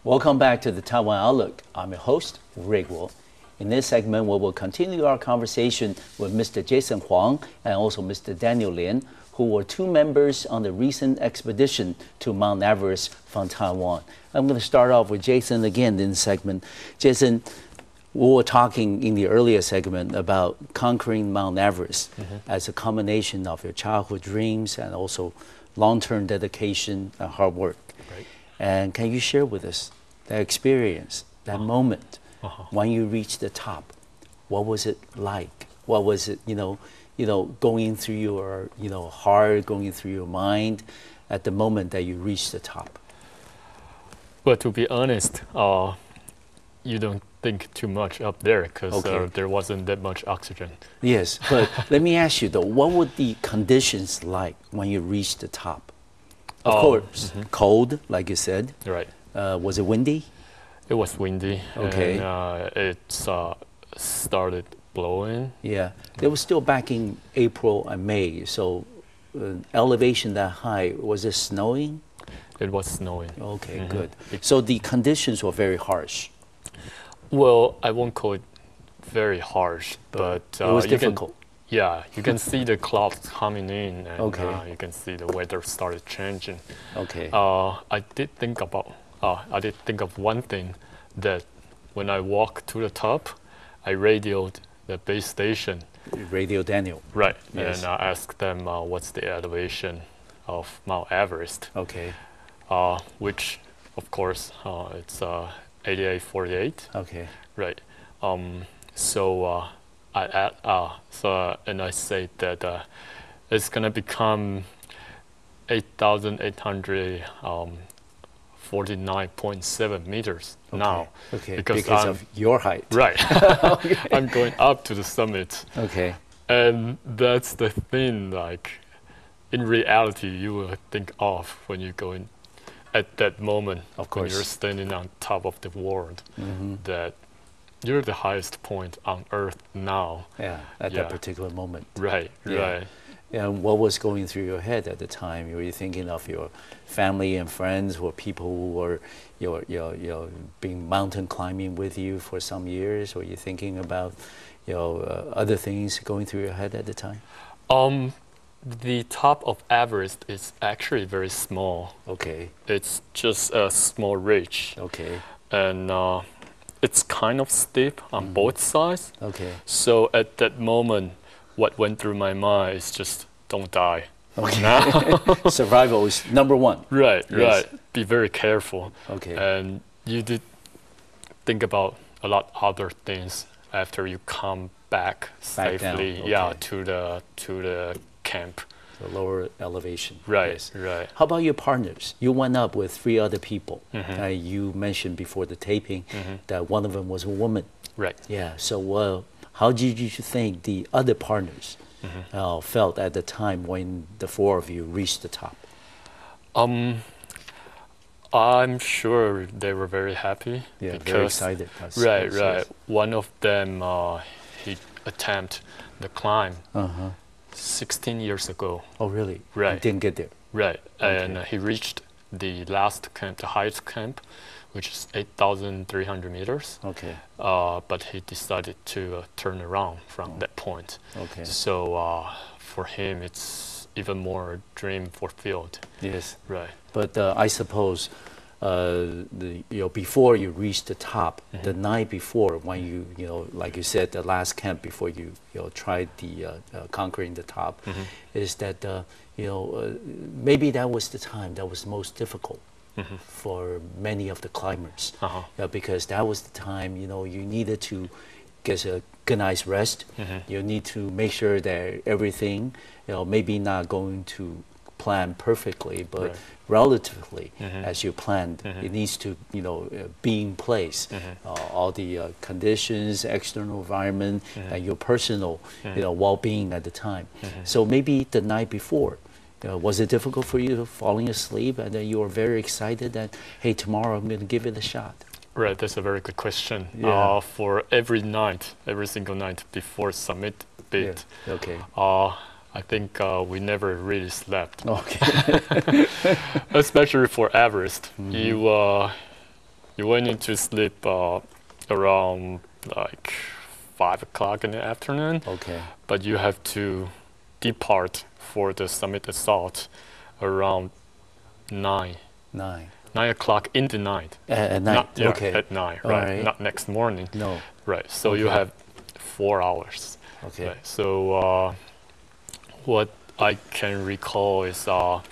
Welcome back to the Taiwan Outlook. I'm your host, Rick Wu. In this segment, we will continue our conversation with Mr. Jason Huang and also Mr. Daniel Lien, who were two members on the recent expedition to Mount Everest from Taiwan. I'm going to start off with Jason again in this segment. Jason, we were talking in the earlier segment about conquering Mount Everest as a combination of your childhood dreams and also long-term dedication and hard work. Right. And can you share with us that experience, that moment when you reached the top? What was it like? What was it, going through your, heart, going through your mind at the moment that you reached the top? Well, to be honest, you don't think too much up there because there wasn't that much oxygen. Yes, but let me ask you though, what were the conditions like when you reached the top? Of course, cold, like you said. Right. Was it windy? It was windy. Okay. And it started blowing. Yeah, they were still back in April and May, so elevation that high, was it snowing? It was snowing. Okay, good. So the conditions were very harsh. Well, I won't call it very harsh, but it was difficult. You can see the clouds coming in, and you can see the weather started changing. Okay. I did think of one thing, that when I walked to the top, I radioed the base station. Radio Daniel. Right. Yes. And I asked them what's the elevation of Mount Everest. Okay. Which, of course, it's 8848. Okay. Right. So I say that it's gonna become 8,849.7 meters now. Okay. Because of your height. Right. I'm going up to the summit. Okay. And that's the thing. Like, in reality, you will think of when you go in at that moment. Of course. When you're standing on top of the world, that you're the highest point on Earth now. Yeah, at that particular moment. Right, right. And what was going through your head at the time? Were you thinking of your family and friends, or people who were being mountain climbing with you for some years? Were you thinking about other things going through your head at the time? The top of Everest is actually very small. Okay. It's just a small ridge. Okay. And it's kind of steep on both sides. Okay. So at that moment, what went through my mind is just don't die. Okay. Survival is number one. Right, yes. Right. Be very careful. Okay. And you did think about a lot other things after you come back safely, to the camp. The lower elevation. Right, yes. right. How about your partners? You went up with 3 other people. You mentioned before the taping that one of them was a woman. Right. Yeah. So how did you think the other partners felt at the time when the 4 of you reached the top? I'm sure they were very happy. Yeah, because, very excited. Right. One of them, he attempted the climb 16 years ago. Oh, really? Right. He didn't get there. Right. Okay. And he reached the last camp, the highest camp, which is 8,300 meters. Okay. But he decided to turn around from that point. Okay. So for him, it's even more dream fulfilled. Yes. Right. But I suppose before you reach the top, the night before, when you like you said, the last camp before you tried the conquering the top, is that maybe that was the time that was most difficult for many of the climbers, because that was the time you needed to get a good night's rest. You need to make sure that everything maybe not going to plan perfectly, but relatively as you planned, it needs to be in place. All the conditions, external environment, and your personal well-being at the time. So maybe the night before, was it difficult for you falling asleep, and then you were very excited that, hey, tomorrow I'm going to give it a shot? Right, that's a very good question. Yeah. For every single night before summit bit, okay. I think we never really slept. Okay. Especially for Everest. You went into sleep around like 5 o'clock in the afternoon. Okay. But you have to depart for the summit assault around 9 o'clock in the night. At night. Not, yeah, okay. at night, right? Right. Not next morning. No. Right. So you have 4 hours. Okay. Right. So what I can recall is I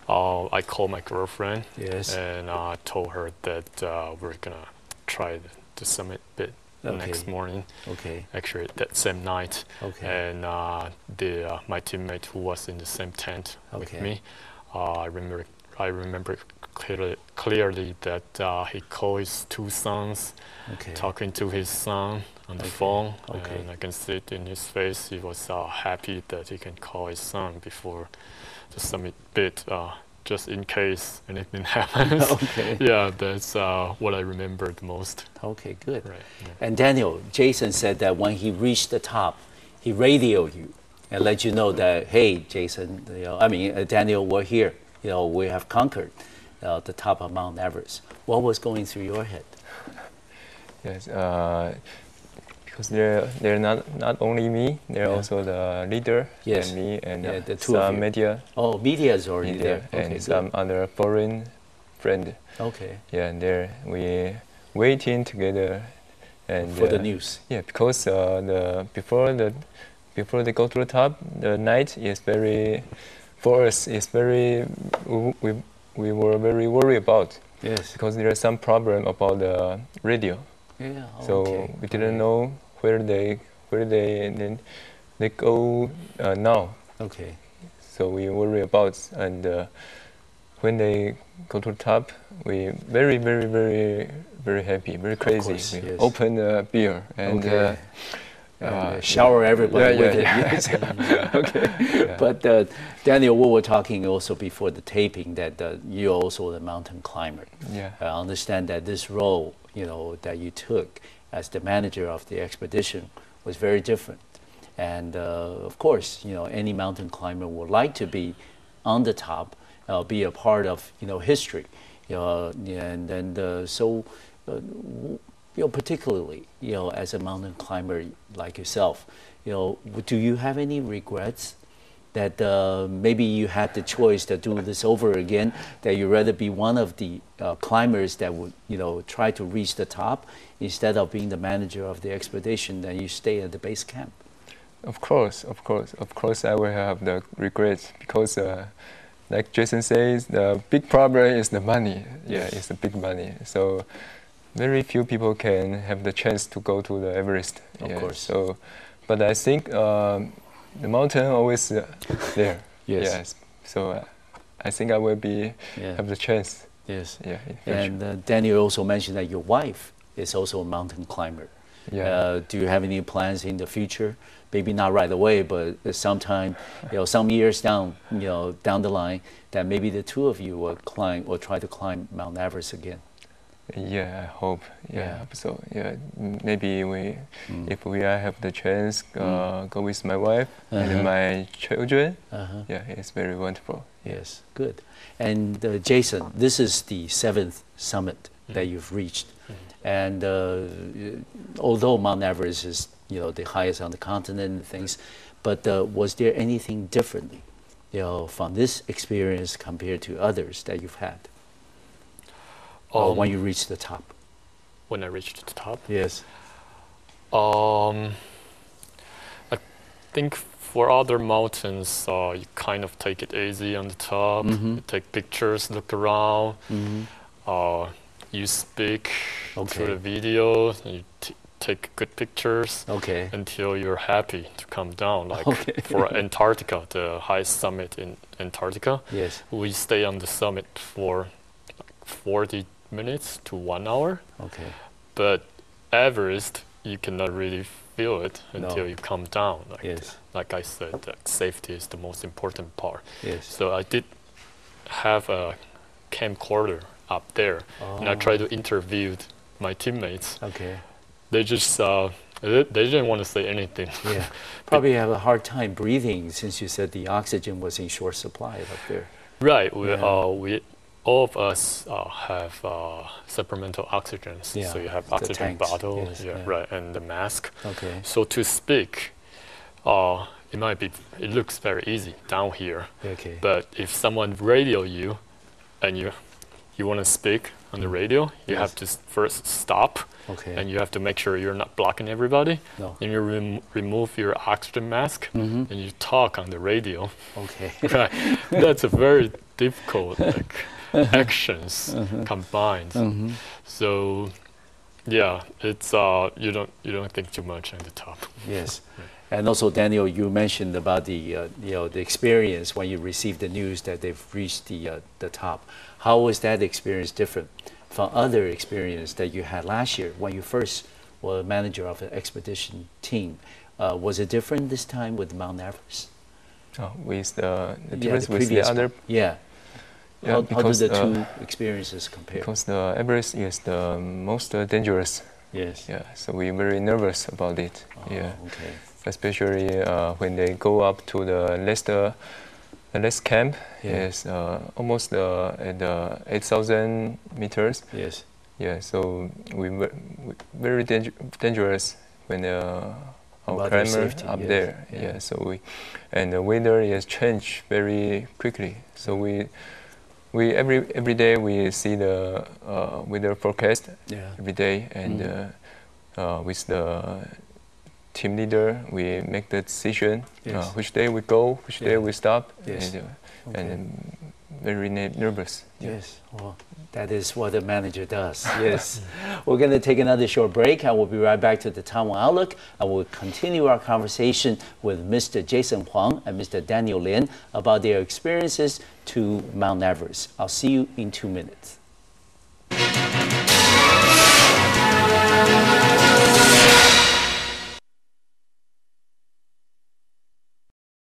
called my girlfriend. Yes. And I told her that we're gonna try the summit bit the next morning. Okay. Actually, that same night. Okay. And my teammate who was in the same tent with me, I remember clearly that he called his 2 sons, talking to his son on the phone, and I can see it in his face. He was happy that he can call his son before the summit bit, just in case anything happens. Yeah, that's what I remember the most. Okay, good. Right. Yeah. And Daniel, Jason said that when he reached the top, he radioed you and let you know that, hey, Jason, Daniel, we're here. We have conquered the top of Mount Everest. What was going through your head? Yes, because they're not only me, they're also the leader and me and the two some media. Oh, media is already there. And some other foreign friend. Okay. Yeah, and we waiting together and for the news. Yeah, because before they go to the top, the night is very, for us, is very, we were very worried about. Yes. Because there is some problem about the radio. Yeah. So we didn't know where they go now. Okay. So we worry about, and when they go to the top, we very happy, very crazy. We open the beer and shower everybody with it. Yes. Okay. Yeah. But Daniel, we were talking also before the taping that you're also a mountain climber. Yeah. I understand that this role, that you took as the manager of the expedition was very different. And of course, any mountain climber would like to be on the top, be a part of, history. Particularly, as a mountain climber like yourself, do you have any regrets that maybe you had the choice to do this over again, that you'd rather be one of the climbers that would, try to reach the top instead of being the manager of the expedition, that you stay at the base camp? Of course, I will have the regrets because, like Jason says, the big problem is the money. Yeah, it's the big money. So very few people can have the chance to go to the Everest. Of course. So, but I think the mountain always there. Yes. So I think I will have the chance. Yes. Yeah. And Daniel also mentioned that your wife is also a mountain climber. Yeah. Do you have any plans in the future? Maybe not right away, but sometime, some years down the line, that maybe the two of you will climb or try to climb Mount Everest again. Yeah, I hope. Yeah. So maybe if we have the chance, go with my wife and my children. Yeah, it's very wonderful. Yes, good. And Jason, this is the 7th summit that you've reached, and although Mount Everest is the highest on the continent and things, but was there anything differently, from this experience compared to others that you've had? When you reached the top? When I reached the top? Yes. I think for other mountains, you kind of take it easy on the top. You take pictures, look around. You speak through the video. And you take good pictures until you're happy to come down. Like for Antarctica, the highest summit in Antarctica. Yes. We stay on the summit for 40 minutes to 1 hour. Okay. But Everest, you cannot really feel it until you come down. Like I said, safety is the most important part. Yes. So I did have a camcorder up there, and I tried to interview my teammates. Okay. They just they didn't want to say anything. Yeah. Probably have a hard time breathing since you said the oxygen was in short supply up there. Right. all of us have supplemental oxygen. Yeah, So you have oxygen bottle, yes, right, and the mask. Okay. So to speak, it looks very easy down here. Okay. But if someone radio you, and you want to speak on the radio, you have to first stop. Okay. And you have to make sure you're not blocking everybody. No. And you remove your oxygen mask, and you talk on the radio. Okay. Right. That's a very difficult actions combined. So, yeah, it's you don't think too much on the top. Yes. And also, Daniel, you mentioned about the the experience when you received the news that they've reached the top. How was that experience different from other experience that you had last year when you first were manager of an expedition team? Was it different this time with Mount Everest? With the difference with the other? Yeah. How do the two experiences compare? Because the Everest is the most dangerous. Yes. Yeah. So we're very nervous about it. Oh, okay. Especially when they go up to the last camp. Is almost at 8,000 meters. Yes. Yeah. So we were very dangerous when our climber up there. Yeah. So and the weather is changed very quickly. So we every day we see the weather forecast every day, and with the team leader we make the decision which day we go, which day we stop, and very nervous. Yes, well, that is what a manager does. Yes. We're going to take another short break, and we'll be right back to the Taiwan Outlook, and we'll continue our conversation with Mr. Jason Huang and Mr. Daniel Lien about their experiences to Mount Everest. I'll see you in 2 minutes.